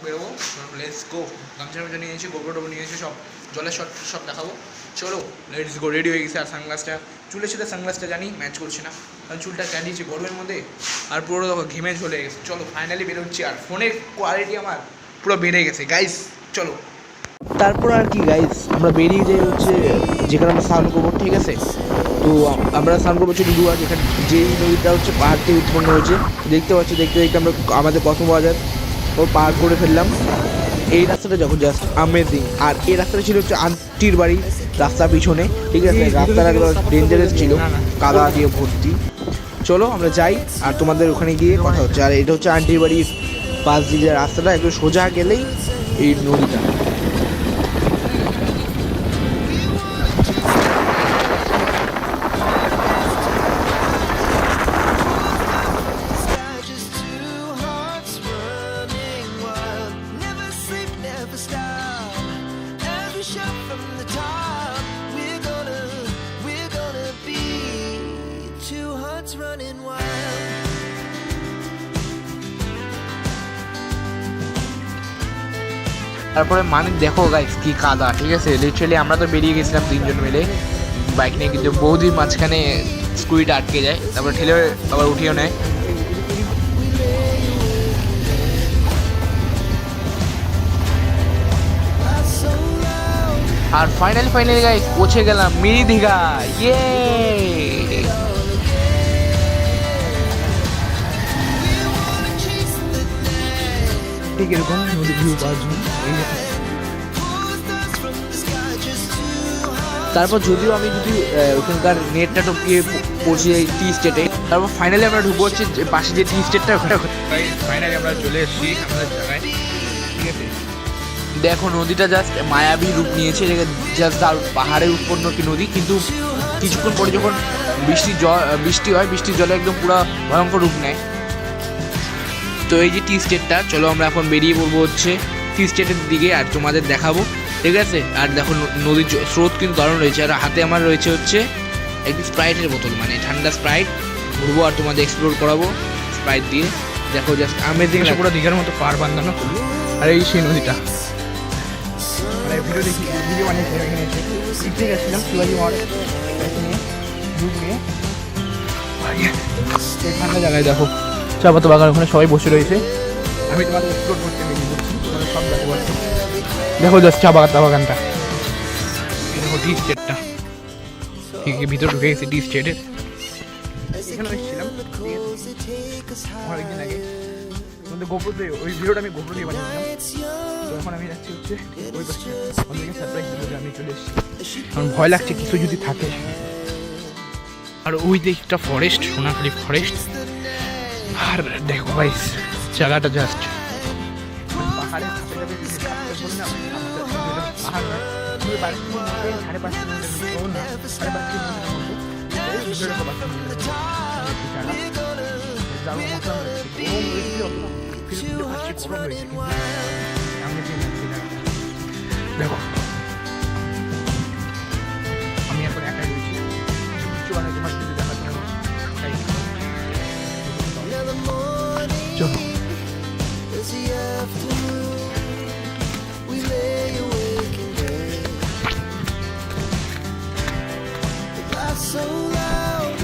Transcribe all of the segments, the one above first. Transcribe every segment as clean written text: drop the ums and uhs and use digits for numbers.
বেরোবো, let's go. গামছা টামছা নিয়ে এসেছি, গোবর টোবর নিয়ে এসেছি, সব জলের শট সব দেখাবো। চলো লেটস গো। রেডি হয়ে গেছে। আর সানগ্লাসটা, চুলের সাথে সানগ্লাসটা জানি ম্যাচ করছে না, কারণ চুলটা কাটিয়েছি গরমের মধ্যে আর পুরো দেখো ঘেমে ঝরে গেছে। চলো ফাইনালি বেরোচ্ছি। আর ফোনের কোয়ালিটি আমার পুরো বেড়ে গেছে গাইস, চলো। তারপর আর কি গাইস, আমরা বেরিয়ে যাই হচ্ছে যেখানে আমরা স্নান করবো, ঠিক আছে? তো আমরা স্নান করবো হচ্ছে ডুডুয়া, যেখানে যেই নদীটা হচ্ছে পাহাড় থেকে উৎপন্ন হয়েছে। দেখতে পাচ্ছি, দেখতে দেখতে আমরা আমাদের কসমবাজার ও পার করে ফেললাম। এই রাস্তাটা যখন জাস্ট আমেজিং। আর এই রাস্তাটা ছিল হচ্ছে আন্টির বাড়ি রাস্তার পিছনে, ঠিক আছে? রাস্তাটা একদম ডেঞ্জারাস ছিল, কাদা দিয়ে ভর্তি। চলো আমরা যাই আর তোমাদের ওখানে গিয়ে কথা হচ্ছে। আর এটা হচ্ছে আন্টির বাড়ির পাশ দিয়ে রাস্তাটা, একটু সোজা গেলেই এই নদীটা। তারপরে মানে দেখো গাইস কি কাদা, ঠিক আছে? লিটারালি আমরা তো বেরিয়ে গেছিলাম তিনজন মিলে বাইক নিয়ে, কিন্তু বৌদির মাঝখানে স্কুটিটা আটকে যায়, তারপরে ঠেলে আবার উঠিয়েও নেয়। আর ফাইনালি গাইস পৌঁছে গেলাম মিনি দীঘা। ইয়ে ঠিক এরকম নদী ভিউ পাওয়ার জন্য। তারপর যদিও আমি যদি ওখানকার নেটটা টপকিয়ে পড়ছি এই টি স্টেটে, তারপর ফাইনালি আমরা ঢুকবো হচ্ছে পাশে যে টি স্টেটটা, ওখানে ফাইনালি আমরা চলে এসেছি আমাদের জায়গায়, ঠিক আছে? দেখো নদীটা জাস্ট মায়াবী রূপ নিয়েছে। জাস্ট পাহাড়ে উৎপন্ন একটি নদী, কিন্তু কিছুক্ষণ পরে যখন বৃষ্টি হয়, বৃষ্টির জলে একদম পুরো ভয়ঙ্কর রূপ নেয়। তো এই যে টি স্টেটটা, চলো আমরা এখন বেরিয়ে পড়বো হচ্ছে টি স্টেটের দিকে আর তোমাদের দেখাবো, ঠিক আছে? আর দেখো নদীর স্রোত কিন্তু দারুণ রয়েছে। আর হাতে আমার রয়েছে হচ্ছে একটি স্প্রাইটের বোতল, মানে ঠান্ডা স্প্রাইট। ঘুরবো আর তোমাদের এক্সপ্লোর করাবো স্প্রাইট দিয়ে। দেখো জাস্ট আমেজিং, পুরো দীঘার মতো পাড় বাঁধানো। আর এই সেই নদীটা, মানে ভিডিও বানিয়ে এখানে এসে শিখতে গেছিলাম শিবাজি মহারাজ নিয়ে ঢুকে ঠান্ডা জায়গায়। দেখো চা পাতা বাগান, ওখানে সবাই বসে রয়েছে। আমি তোমাদের এক্সপ্লোর করতে বেরিয়ে পড়ছি, তোমাদের সব দেখো। দেখো জাস্ট চা বাগানটা, দেখো টি স্টেটটা, ঠিক ভিতরে ঢুকে গেছে টি স্টেটের। এখানে এসেছিলাম অনেকদিন আগে, তোমাদের গোবর দিয়ে ওই ভিডিওটা আমি গোবর দিয়ে বানিয়েছিলাম। তো এখন আমি যাচ্ছি হচ্ছে ওই পাশে, অনেকে সারপ্রাইজ দেবো যে আমি চলে এসেছি, কারণ ভয় লাগছে কিছু যদি থাকে। আর ওই দিকটা ফরেস্ট, সোনাখালি ফরেস্ট। আর দেখো গাইস জায়গাটা জাস্ট পাহাড়ের ধাপে ধাপে বলি না, পাহাড় নয়, 5.5 কিলোমিটার না, 5.5 কিলোমিটার মতো দেখো। আমি এখন একাই রয়েছি, কিছু মানে তোমার যদি দেখাতে হবে। চলো so loud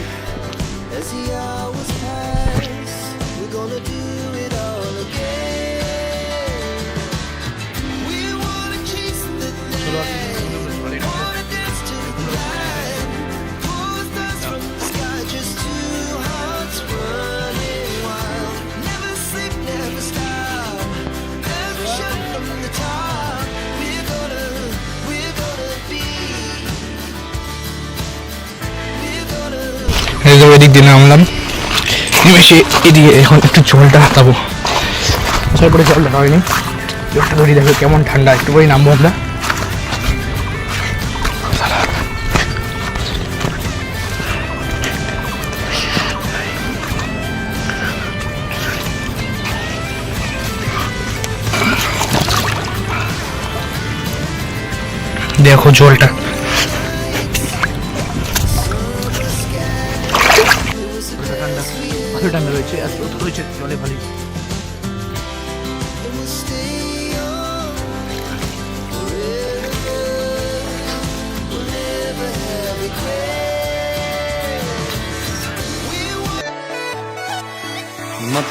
as the hours pass, we're gonna do it all again. We wanna chase the night, wanna dance to the light, pull stars from the sky, just two hearts running wild. Never sleep, never stop, every shot from the top. We're gonna be. এদিক দিয়ে নামলাম, নেমে সে এদিকে এখন একটু জলটা হাতাবো। তারপরে জল দেখা হয়নি, জলটা ধরি, দেখো কেমন ঠান্ডা। একটু পরেই নামবো আমরা। দেখো জলটা ঠান্ডা রয়েছে, আর রয়েছে জলে ভালোই।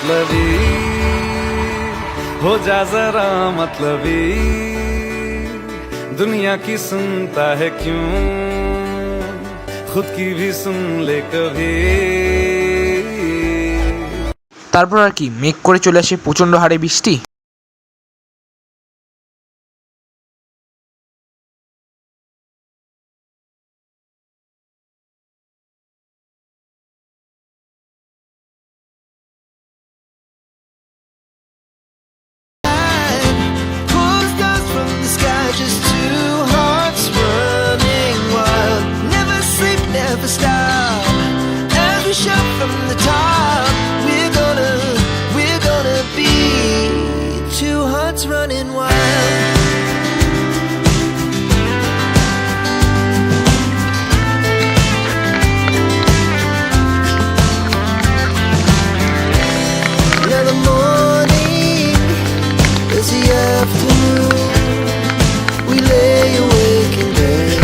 मतलबी हो जा जरा मतलबी दुनिया की सुनता है क्यों खुद की भी सुन ले कभी তারপর আর কি মেঘ করে চলে আসে প্রচণ্ড হারে বৃষ্টি। Pulls dust from the sky, just two hearts running wild. Never sleep, never stop. As we shout from the top, we're gonna be two hearts running wild. Now the morning is the afternoon. We lay awake in bed.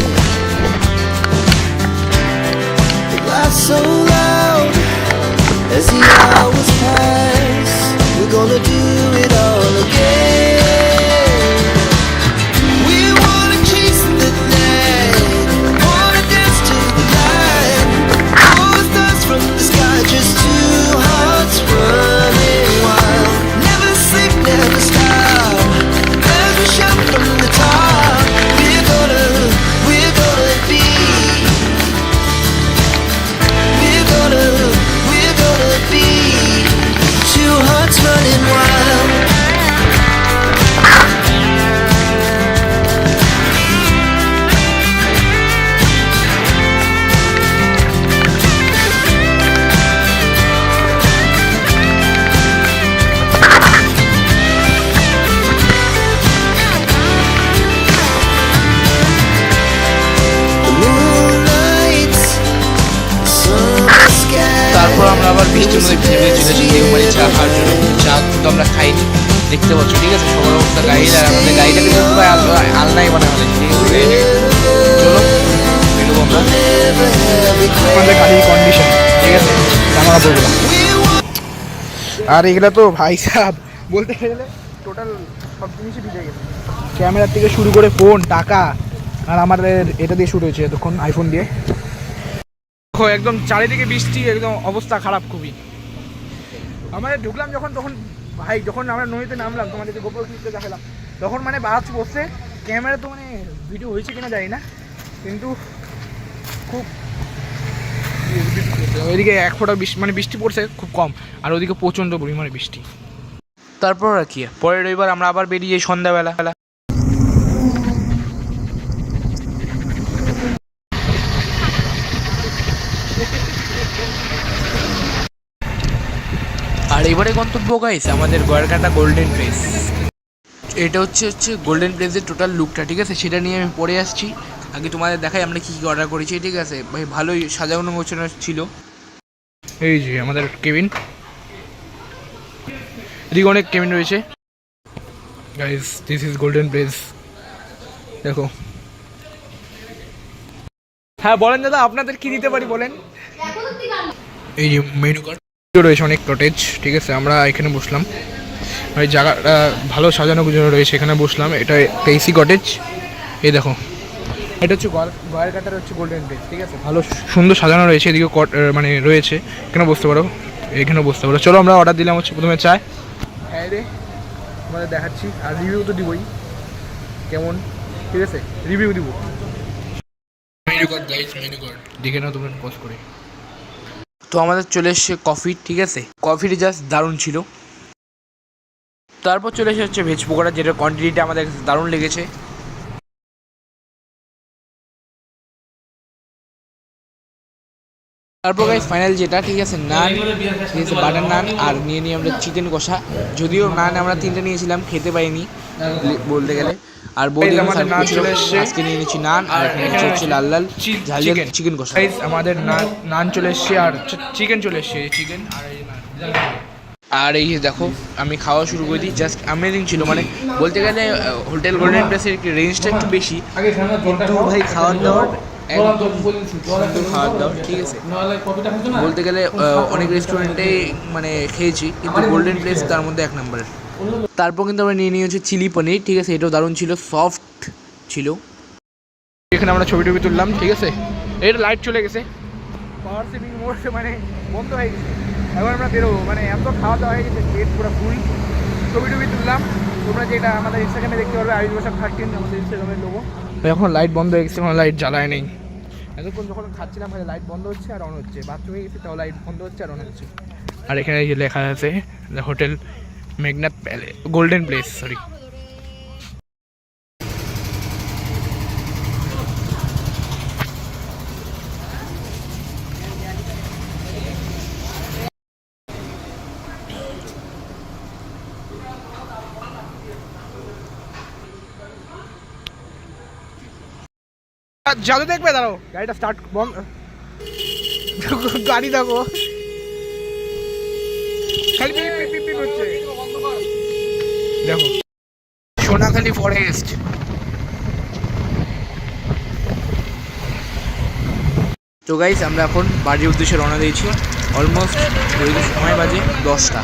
The laugh so loud as the hours pass. We're gonna do it all again. We wanna chase the night, wanna dance to the light. Pulls dust from the sky, just two hearts running wild. Never sleep, never stop. As we shout from the top, we're gonna be. We're gonna be two hearts running wild. The moonlights, summer sky. তারপর আমরা আবার বৃষ্টির মধ্যে ভিজে ভিজে চলে এসেছি দেওমারি চা খাওয়ার জন্য। চা কিন্তু আমরা খাইনি, দেখতে পাচ্ছ ঠিক আছে সবার অবস্থা। গাড়ির আর আমাদের গাড়িটা কিন্তু পুরো আলনাই বানা ফেলেছি। চলো বেরোবো আমরা। আমাদের গাড়ির কন্ডিশন ঠিক আছে, জামা কাপড় গুলো। আর এগুলো তো ভাই সাহেব বলতে গেলে টোটাল সব জিনিসই ভিজে গেছে, ক্যামেরার থেকে শুরু করে ফোন, টাকা। আর আমাদের এটা দিয়ে শুরু হয়েছে এতক্ষণ আইফোন দিয়ে। দেখো একদম চারিদিকে বৃষ্টি, একদম অবস্থা খারাপ খুবই। আমরা ঢুকলাম যখন, তখন ভাই যখন আমরা নদীতে নামলাম, তোমাদেরকে গোপর ক্লিপে দেখালাম, তখন মানে বাস বসছে। ক্যামেরা তো মানে ভিডিও হয়েছে কিনা জানি না, কিন্তু খুব ওইদিকে এক ফোঁটা মানে বৃষ্টি পড়ছে খুব কম, আর ওইদিকে প্রচণ্ড পরিমাণে বৃষ্টি। তারপর আর কি পরের রবিবার আমরা আবার বেরিয়ে যাই সন্ধ্যাবেলা। আর এবারে গন্তব্য গাইস আমাদের গয়ারকাটা গোল্ডেন প্লেস। এটা হচ্ছে গোল্ডেন প্লেসের টোটাল লুকটা ঠিক আছে, সেটা নিয়ে আমি পরে আসছি। আগে তোমাদের দেখাই আমরা কী কী অর্ডার করেছি ঠিক আছে। ভাই ভালোই সাজানো গোছানো ছিল। এই যে আমাদের কেবিন, এদিকে অনেক কেবিন রয়েছে। Guys this is golden place, দেখো। হ্যাঁ বলেন দাদা, আপনাদের কি দিতে পারি বলেন। এই যে মেনু কার্ড রয়েছে, অনেক কটেজ ঠিক আছে। আমরা এখানে বসলাম, এই জায়গাটা ভালো সাজানো গুছানো রয়েছে, এখানে বসলাম। এটা এসি কটেজ। এই দেখো এটা হচ্ছে গয়ারকাটার হচ্ছে গোল্ডেন প্লেস ঠিক আছে, ভালো সুন্দর সাজানো রয়েছে। এদিকে মানে রয়েছে, এখানে বসতে পারো, এখানে বসতে পারো। চলো আমরা অর্ডার দিলাম হচ্ছে প্রথমে চায়। হ্যাঁ রে তোমাদের দেখাচ্ছি, আর রিভিউ তো দিবই কেমন ঠিক আছে, রিভিউ দিব। Menu card guys, menu card দেখে নাও তোমরা পজ করে। তো আমাদের চলে এসছে কফি ঠিক আছে, কফিটি জাস্ট দারুণ ছিল। তারপর চলে এসে হচ্ছে ভেজ পকোড়া, যেটার কোয়ান্টিটিটা আমাদের কাছে দারুণ লেগেছে। তারপর গাইস ফাইনাল যেটা ঠিক আছে, নান ঠিক আছে, বাটার নান, আর নিয়ে নিই আমরা চিকেন কষা। যদিও নান আমরা 3টে নিয়েছিলাম, খেতে পাইনি বলতে গেলে। আর বৌদি আজকে নিয়ে নিচ্ছি নান, আর এখানে হচ্ছে লাল লাল ঝাল ঝাল চিকেন কষা। আমাদের নান চলে এসছে, আর চিকেন চলে এসছে, চিকেন আর এই নান। আর এই দেখো আমি খাওয়া শুরু করে দিই, জাস্ট অ্যামেজিং ছিল। মানে বলতে গেলে হোটেল গোল্ডেন প্লেসের রেঞ্জটা একটু বেশি, কিন্তু ভাই খাওয়ার দাওয়ার একদম সুন্দর খাবার দাবার, ঠিক আছে। বলতে গেলে অনেক রেস্টুরেন্টে মানে খেয়েছি, কিন্তু গোল্ডেন প্লেস তার মধ্যে 1 নম্বরের। তারপর কিন্তু আমরা নিয়ে নিয়েছি চিলি পনির, ঠিক আছে। এটাও দারুণ ছিল, সফট ছিল। এখানে আমরা ছবি টবি তুললাম, ঠিক আছে। এটা লাইট চলে গেছে, পাওয়ার সেভিং মোড মানে বন্ধ হয়ে গেছে। এখন আমরা বেরোবো, মানে এত খাওয়া দাওয়া হয়ে গেছে, পেট পুরো ফুল। ছবি টবি তুললাম, তোমরা যেটা আমাদের ইনস্টাগ্রামে দেখতে পারবে, আয়ুষ বসাক 13 আমাদের ইনস্টাগ্রামের লোগো। এখন লাইট বন্ধ হয়ে গেছে, কোনো লাইট জ্বালায় নেই। এতক্ষণ যখন খাচ্ছিলাম লাইট বন্ধ হচ্ছে আর অন হচ্ছে, বাথরুম হয়ে গেছে তাও লাইট বন্ধ হচ্ছে আর অন হচ্ছে। আর এখানে এই যে লেখা আছে hotel Meghnath palace, golden place, sorry. জাদু দেখবে, দাঁড়াও গাড়িটা স্টার্ট বন্ধ, গাড়ি দেখো খালি পিপ পিপ পিপ পিপ হচ্ছে, দেখো সোনাখালি ফরেস্ট। তো গাইস আমরা এখন বাড়ির উদ্দেশ্যে রওনা দিয়েছি। অলমোস্ট সময় বাজে 10টা।